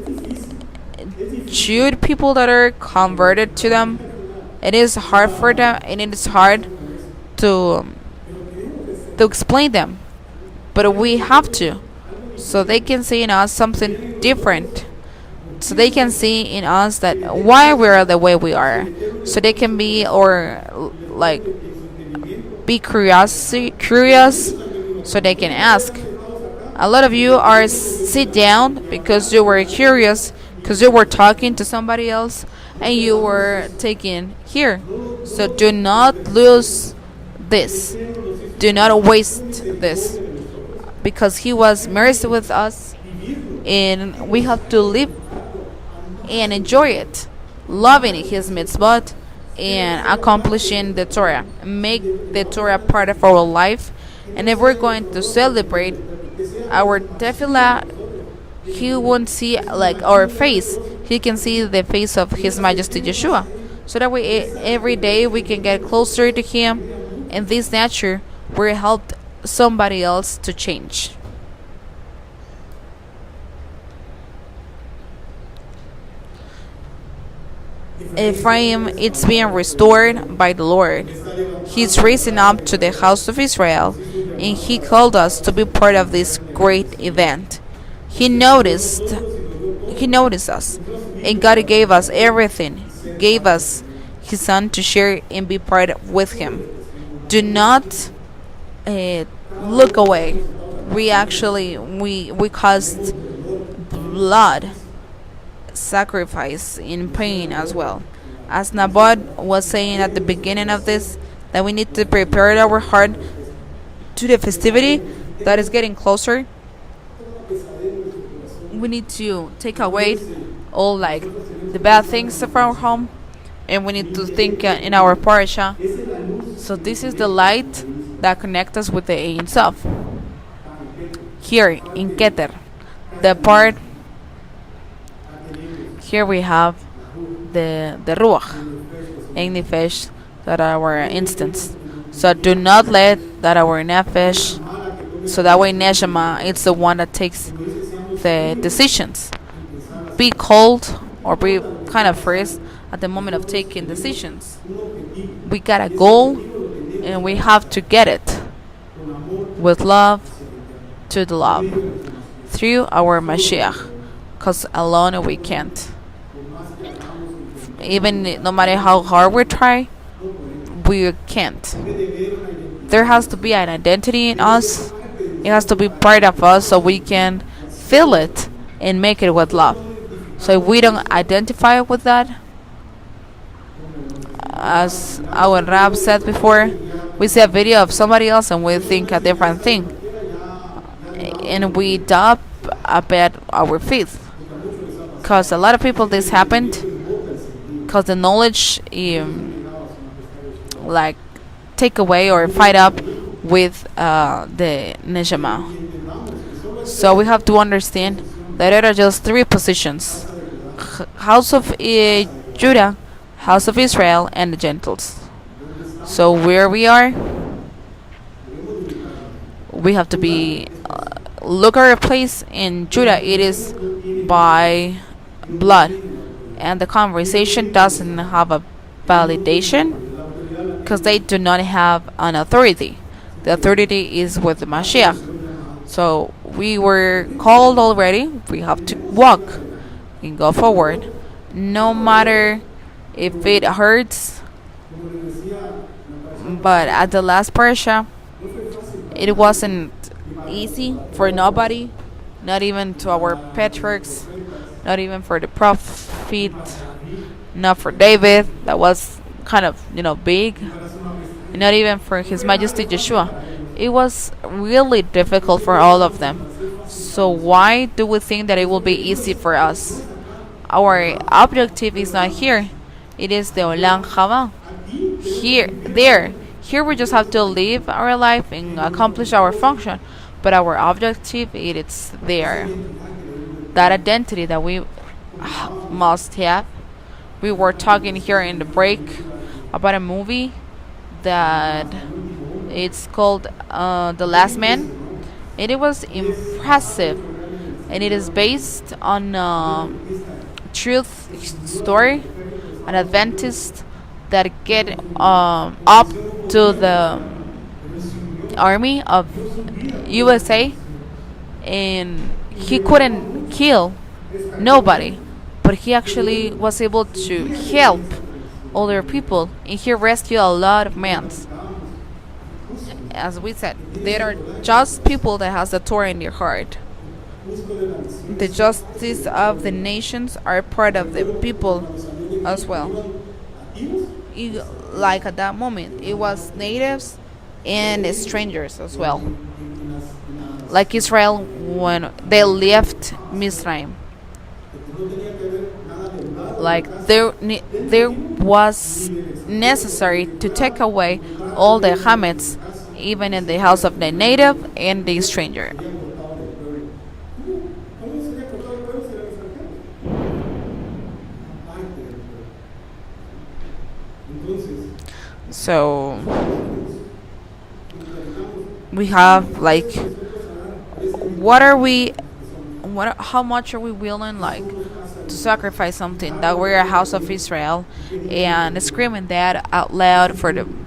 Jude people that are converted to them. It is hard for them, and it is hard to explain them, but we have to, so they can see in us something different, so they can see in us that why we are the way we are, so they can be or like be curious, so they can ask. A lot of you are sit down because you were curious, because you were talking to somebody else and you were taking here. So do not lose this. Do not waste this, because he was mercy with us, and we have to live and enjoy it, loving his mitzvot and accomplishing the Torah. Make the Torah part of our life. And if we're going to celebrate our tefillah, he won't see like our face. He can see the face of His Majesty Yeshua. So that way, every day we can get closer to Him. And this nature will help somebody else to change. Ephraim is being restored by the Lord. He's raising up to the house of Israel, and He called us to be part of this great event. He noticed us, and God gave us everything. Gave us His Son to share and be part with Him. Do not look away. We caused blood sacrifice in pain as well. As Nabod was saying at the beginning of this, that we need to prepare our heart to the festivity that is getting closer. We need to take away all like the bad things from our home, and we need to think in our parasha. So this is the light that connects us with the Ein Sof. Here in Keter, the part here we have the Ruach and Nefesh that are our instance. So do not let that our Nefesh, so that way Neshama, it's the one that takes the decisions. Be cold or be kind of first at the moment of taking decisions. We got a goal and we have to get it with love to the love through our Mashiach, because alone we can't. Even no matter how hard we try, we can't. There has to be an identity in us. It has to be part of us so we can feel it and make it with love. So if we don't identify with that, as our Rab said before, we see a video of somebody else and we think a different thing, and we doubt about our faith. Because a lot of people this happened because the knowledge like take away or fight up with the neshama. So we have to understand that there are just three positions: house of Judah, house of Israel, and the Gentiles. So where we are, we have to be look at a place in Judah, it is by blood, and the conversation doesn't have a validation because they do not have an authority. The authority is with the Mashiach. So we were called already. We have to walk and go forward, no matter if it hurts. But at the last parasha, it wasn't easy for nobody, not even to our patriarchs, not even for the prophet, not for David, that was kind of big, not even for His Majesty Yeshua. It was really difficult for all of them. So why do we think that it will be easy for us? Our objective is not here. It is the Olam Haba. Here we just have to live our life and accomplish our function. But our objective, it's there. That identity that we must have. We were talking here in the break about a movie that it's called The Last Man, and it was impressive, and it is based on a truth story, an Adventist that get up to the army of USA, and he couldn't kill nobody, but he actually was able to help other people, and he rescued a lot of men. As we said, there are just people that has the Torah in their heart. The justice of the nations are part of the people as well. Like at that moment, it was natives and strangers as well. Like Israel when they left Mizraim. Like there was necessary to take away all the Hamets, even in the house of the native and the stranger. So we have like, how much are we willing like to sacrifice something that we're a house of Israel, and screaming that out loud for them.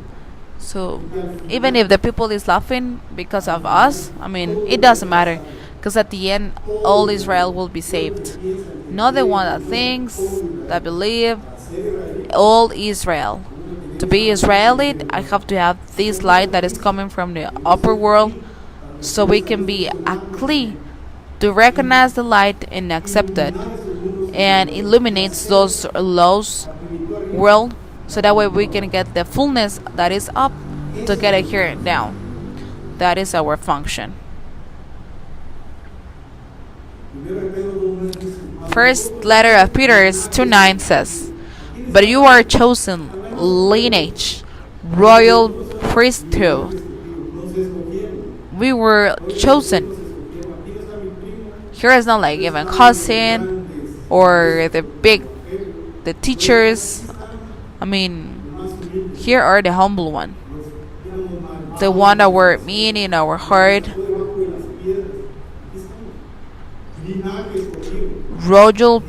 So even if the people is laughing because of us, I mean, it doesn't matter, because at the end all Israel will be saved. Not the one that thinks, that believe, all Israel. To be Israelite, I have to have this light that is coming from the upper world, so we can be a kli to recognize the light and accept it, and illuminates those lost world, so that way we can get the fullness that is up to get it here down. That is our function. First letter of Peter is 2:9 says, "But you are chosen lineage, royal priesthood." We were chosen. Here is not like even cousin or the teachers. I mean, here are the humble one, the one that were mean in our heart. Royal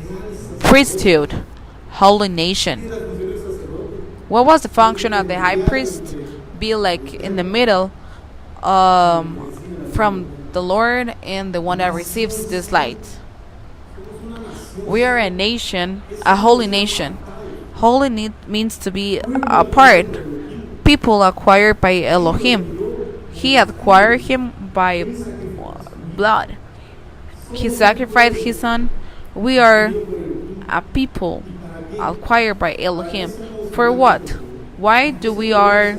priesthood, holy nation. What was the function of the high priest? Be like in the middle, from the Lord and the one that receives this light. We are a nation, a holy nation. Holy means to be apart. People acquired by Elohim. He acquired him by blood. He sacrificed his son. We are a people acquired by Elohim. For what? Why do we are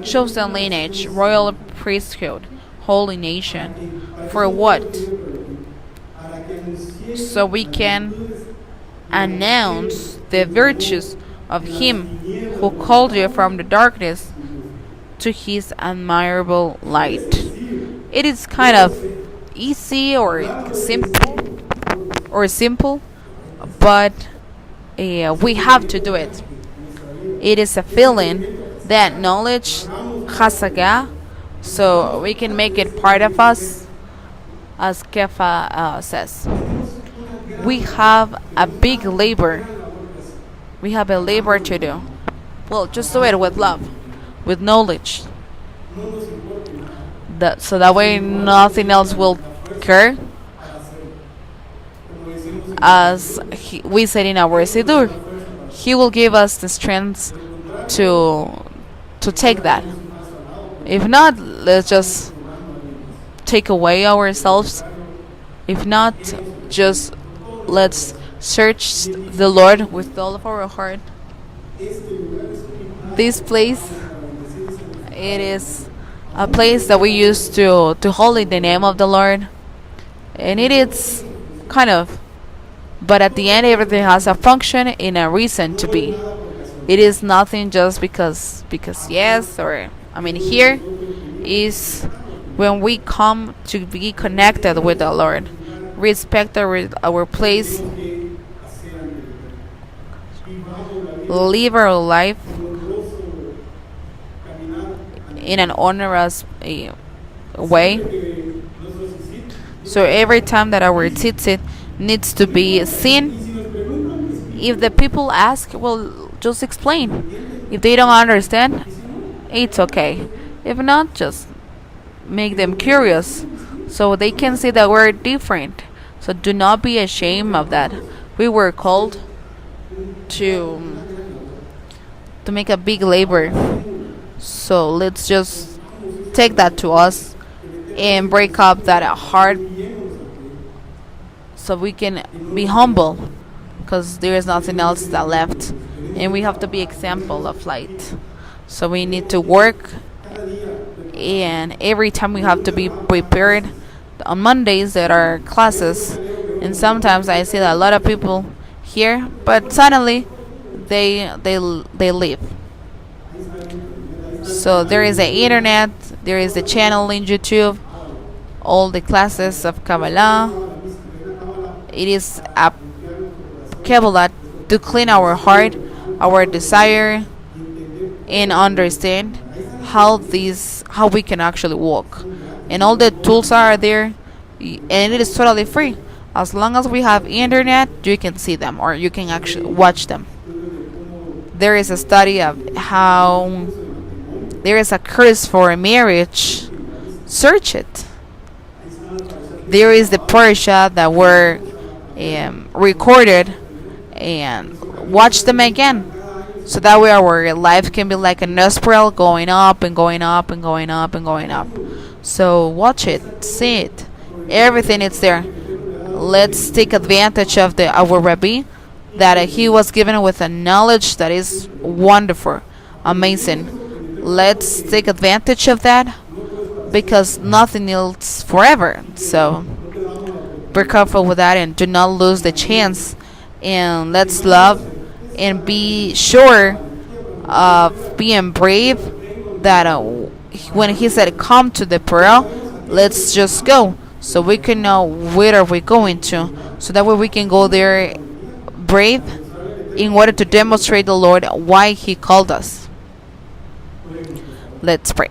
chosen lineage, royal priesthood, holy nation? For what? So we can announce the virtues of him who called you from the darkness to his admirable light. It is kind of easy or simple, but we have to do it. It is a feeling, that knowledge, hasagah, so we can make it part of us. as Kefa says. We have a big labor. We have a labor to do. Well, just do it with love, with knowledge. So that way nothing else will care. As we said in our Sidur, He will give us the strength to take that. If not, let's just take away ourselves. If not, just let's search the Lord with all of our heart. This place, it is a place that we use to holy the name of the Lord, and it is kind of. But at the end, everything has a function and a reason to be. It is nothing just because yes, or I mean here is when we come to be connected with the Lord, respect our place, live our life in an honorous way. So every time that our tzitzit needs to be seen, if the people ask, well, just explain. If they don't understand, it's okay. If not, just make them curious so they can see that we're different. So do not be ashamed of that. We were called to make a big labor. So let's just take that to us and break up that heart so we can be humble, because there is nothing else that left, and we have to be example of light. So we need to work, and every time we have to be prepared. On Mondays there are classes, and sometimes I see that a lot of people here, but suddenly they leave. So there is the internet, there is the channel in YouTube, all the classes of Kabbalah. It is a Kabbalah to clean our heart, our desire, and understand how we can actually walk. And all the tools are there, and it is totally free. As long as we have internet, you can see them or you can actually watch them. There is a study of how there is a curse for a marriage. Search it. There is the Parasha that were recorded, and watch them again. So that way our life can be like a spiral, going up and going up and going up and going up. So watch it, see it. Everything is there. Let's take advantage of our Rabbi, that he was given with a knowledge that is wonderful, amazing. Let's take advantage of that, because nothing else forever. So be careful with that and do not lose the chance. And let's love and be sure of being brave, that when he said come to the prayer, let's just go, so we can know where are we going to, so that way we can go there brave in order to demonstrate the Lord why he called us. Let's pray.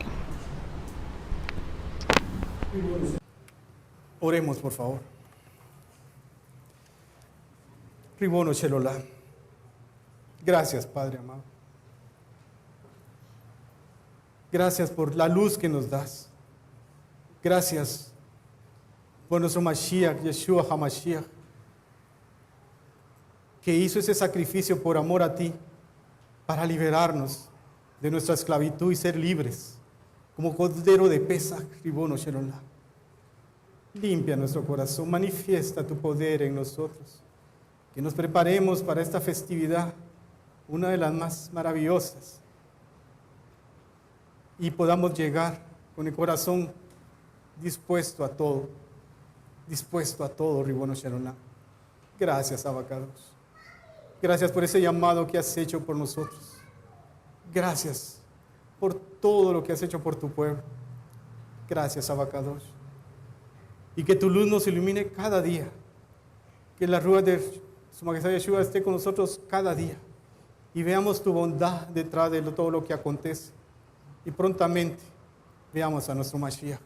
Oremos, por favor. Ribono Shelolah. Gracias, Padre amado. Gracias por la luz que nos das. Gracias por nuestro Mashiach, Yeshua HaMashiach, que hizo ese sacrificio por amor a ti, para liberarnos de nuestra esclavitud y ser libres, como cordero de Pesach, Ribono Shelolah. Limpia nuestro corazón, manifiesta tu poder en nosotros, que nos preparemos para esta festividad, una de las más maravillosas, y podamos llegar con el corazón dispuesto a todo, Ribono Shelolah. Gracias, Abacados. Gracias por ese llamado que has hecho por nosotros. Gracias por todo lo que has hecho por tu pueblo. Gracias, Abacados. Y que tu luz nos ilumine cada día. Que la rúa de Su Majestad Yeshua esté con nosotros cada día. Y veamos tu bondad detrás de todo lo que acontece. Y prontamente veamos a nuestro Mashiach.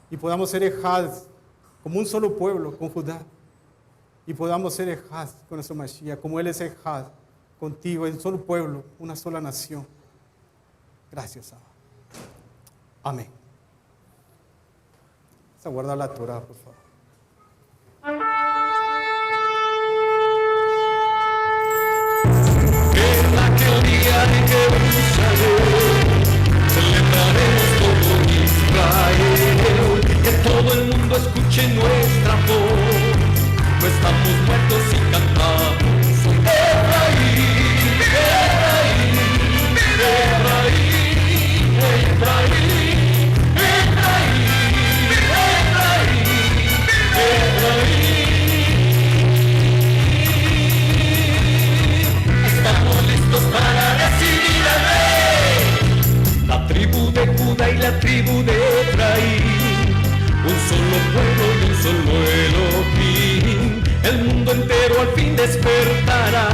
Y podamos ser ejados como un solo pueblo con Judá, y podamos ser Ejad con nuestro Mashiach, como Él es Ejad contigo, en un solo pueblo, una sola nación. Gracias, Abba. Amén. Vamos a guardar la Torah, por favor. En aquel día en Jerusalén celebraremos todo Israel, que todo el mundo escuche nuestra voz, no estamos muertos y cantamos, soy Efraín, Efraín, Efraín, Efraín, Efraín, Efraín, Efraín. Estamos listos para recibir al rey, la tribu de Judá y la tribu de Efraín, un solo pueblo y un solo Elohim. El mundo entero al fin despertará,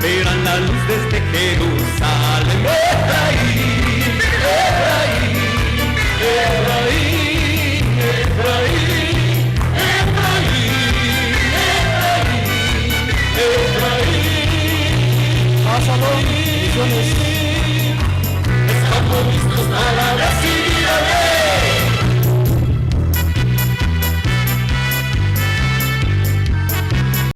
verán la luz desde Jerusalén. Efraín, Efraín, Efraín, Efraín, Efraín, Efraín, Efraín. Pásalo, bendiciones.